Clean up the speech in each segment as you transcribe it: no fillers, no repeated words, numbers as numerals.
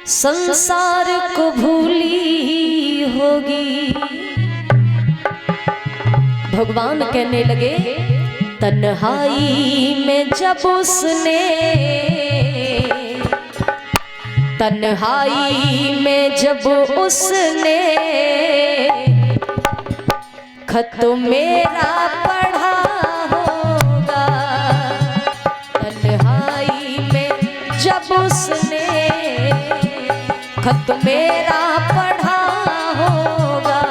संसार को भूली होगी। भगवान कहने लगे तन्हाई में जब उसने, तन्हाई में जब उसने खत मेरा पढ़ा होगा, तन्हाई में जब उसने खत मेरा पढ़ा होगा।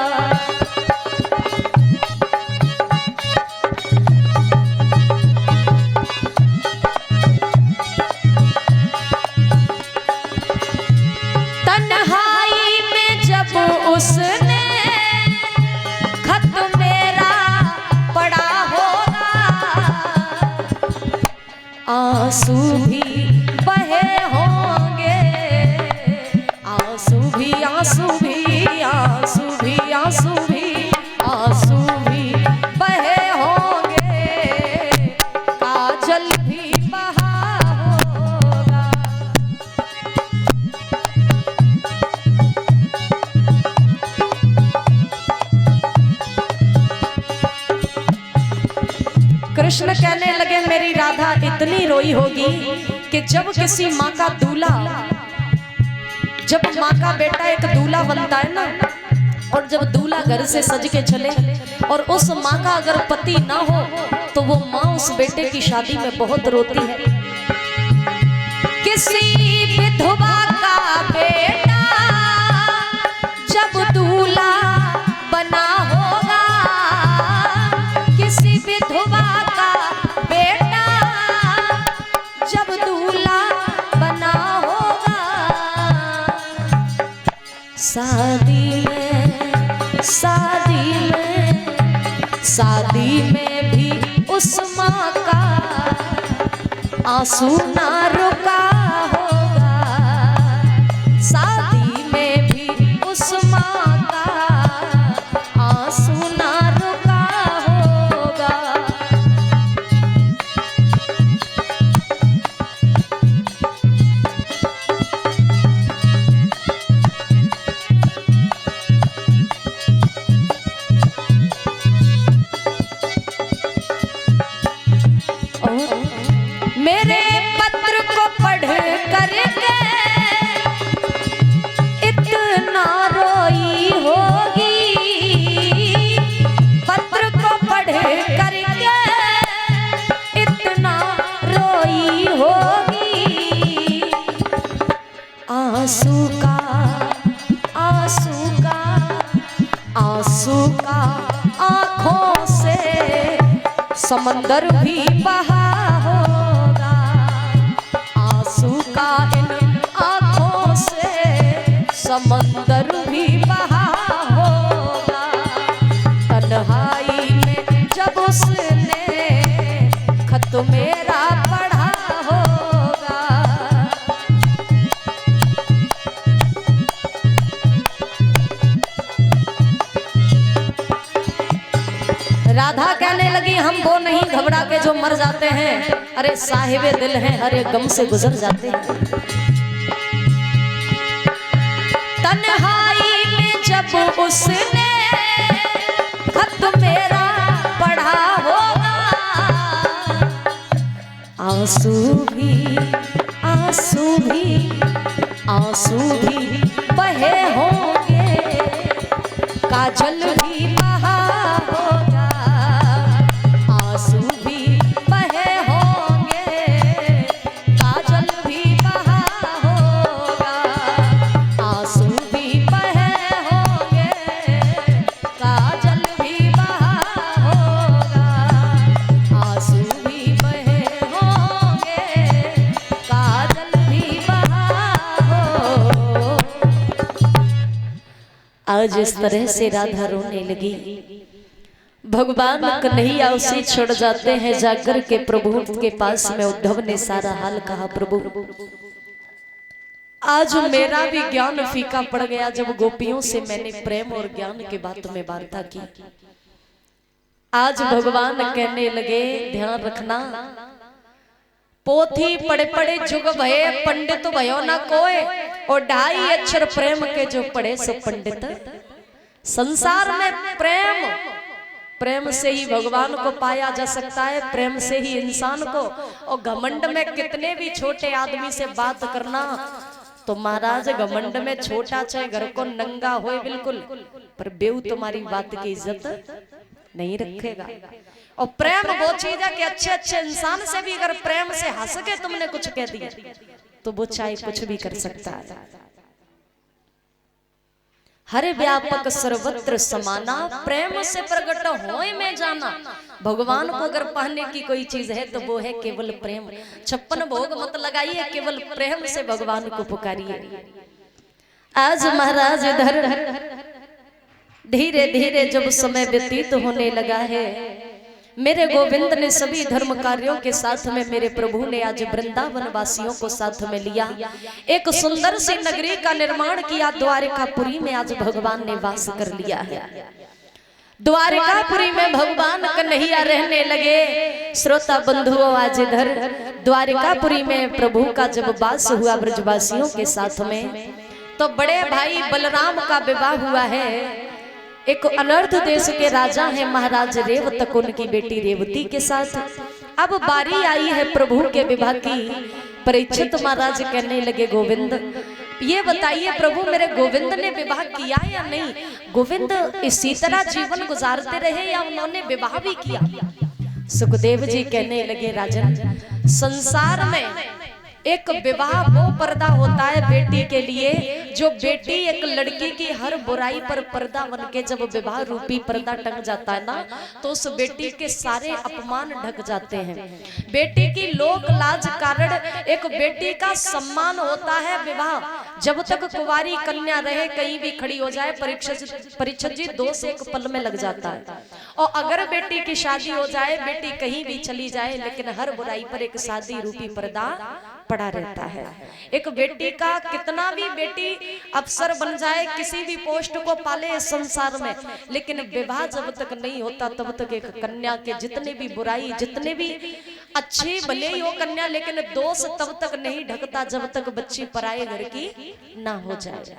तन्हाई में जब उसने खत मेरा पढ़ा होगा, आंसू भी बहे होंगे, आंसू भी आंसू भी आंसू भी आंसू भी आंसू भी बहे होंगे, काजल भी बहा होगा। कृष्ण कहने लगे मेरी राधा इतनी रोई होगी कि जब किसी माँ का दूल्हा, जब माँ का बेटा एक दूल्हा बनता है ना, और जब दूल्हा घर से सज के चले और उस माँ का अगर पति ना हो तो वो माँ उस बेटे की शादी में बहुत रोती है। किसी विधवा का बेटा जब दूल्हा बना होगा, किसी विधवा का बेटा जब दूल्हा बना होगा, शादी में शादी में शादी में भी उस माँ का आंसू ना रुका होगा, शादी में भी उस माँ का आंसू ना रुका होगा। मेरे पत्र को पढ़ करके इतना रोई होगी, पत्र को पढ़ करके इतना रोई होगी, आंसू का आंसू का आंसू का आंखों से समंदर भी बहा होगा, आंसू का इन आंखों से समंदर भी बहा होगा। तन्हाई में जब उसने खत मेरा पढ़ा होगा। राधा कहने लगी हम वो नहीं घबरा के जो मर जाते हैं, अरे साहिबे दिल हैं हर एक गम से गुजर जाते हैं। तन्हाई में जब उसने खत मेरा पढ़ा होगा, आंसू भी आंसू भी आंसू भी बहे होंगे, काजल भी बहा होगा, आंसू भी बहे होंगे, काजल भी बहा होगा, आंसू भी बहे होंगे, काजल भी बहा होगा, आंसू भी बहे होंगे, काजल भी बहा होगा। आज इस तरह से राधा रोने लगी। भगवान कन्हैया उसे छोड़ जाते हैं जाकर के प्रभु के पास में। उद्धव ने सारा हाल कहा, प्रभु आज मेरा भी ज्ञान फीका पड़ गया जब गोपियों से मैंने प्रेम और ज्ञान के बातों में वार्ता की। आज भगवान कहने लगे ध्यान रखना, पोथी पढ़े पढ़े जुग भये पंडित भयो ना कोय, और 2.5 अक्षर प्रेम के जो पढ़े सो पंडित। संसार में प्रेम, प्रेम से ही भगवान को पाया जा सकता है, प्रेम से ही इंसान को। और घमंड में कितने भी छोटे आदमी से बात करना, तो महाराज घमंड में छोटा चाहे घर को नंगा होए बिल्कुल, पर बेऊ तुम्हारी बात की इज्जत नहीं रखेगा। और प्रेम वो चीज है कि अच्छे अच्छे इंसान से भी अगर प्रेम से हंस के तुमने कुछ कह दिया तो वो चाहे कुछ भी कर सकता है। हरे व्यापक सर्वत्र समाना, प्रेम से प्रकट होए में जाना। भगवान को अगर पाने की कोई चीज है तो वो है केवल प्रेम। 56 भोग मत लगाइए, केवल प्रेम से भगवान को पुकारिए। आज महाराज इधर धीरे धीरे जब समय व्यतीत होने लगा है, मेरे गोविंद ने सभी धर्म कार्यों के साथ में मेरे प्रभु ने आज वृंदावन वासियों को साथ में लिया। एक सुंदर सी नगरी का निर्माण किया, द्वारिकापुरी में आज भगवान ने वास कर लिया है। द्वारिकापुरी में भगवान कन्हैया रहने लगे। श्रोता बंधुओं, आज इधर द्वारिकापुरी में प्रभु का जब वास हुआ ब्रजवासियों के साथ में, तो बड़े भाई बलराम का विवाह हुआ है। एक अनर्थ देश के राजा हैं महाराज रेवतक, उनकी बेटी रेवती के साथ अब बारी आई है प्रभु के विवाह की। परीक्षित महाराज कहने लगे, गोविंद ये बताइए प्रभु मेरे गोविंद ने विवाह किया या नहीं? गोविंद इसी तरह जीवन गुजारते रहे या उन्होंने विवाह भी किया? सुखदेव जी कहने लगे, राजन संसार में एक विवाह वो पर्दा होता है बेटी के लिए, जो बेटी एक लड़की की हर बुराई पर पर्दा बन के जब विवाह रूपी पर्दा टंग जाता है ना, तो उस बेटी के सारे अपमान ढक जाते हैं। बेटी की लोक लाज कारण एक बेटी का सम्मान होता है विवाह। जब तक कुंवारी कन्या रहे कहीं भी खड़ी हो जाए, परीक्षित जी 2 से 1 पल में लग जाता है। और अगर बेटी की शादी हो जाए, बेटी कहीं भी चली जाए, लेकिन हर बुराई पर एक शादी रूपी पर्दा पड़ा रहता है। एक बेटी का कितना भी बेटी अफसर बन जाए, किसी भी पोस्ट को पाले संसार में, लेकिन विवाह जब तक नहीं होता तब तक एक कन्या के जितने भी बुराई, जितने भी अच्छे भले ही हो कन्या, लेकिन दोष तब तक नहीं ढकता जब तक बच्ची पराये घर की ना हो जाए।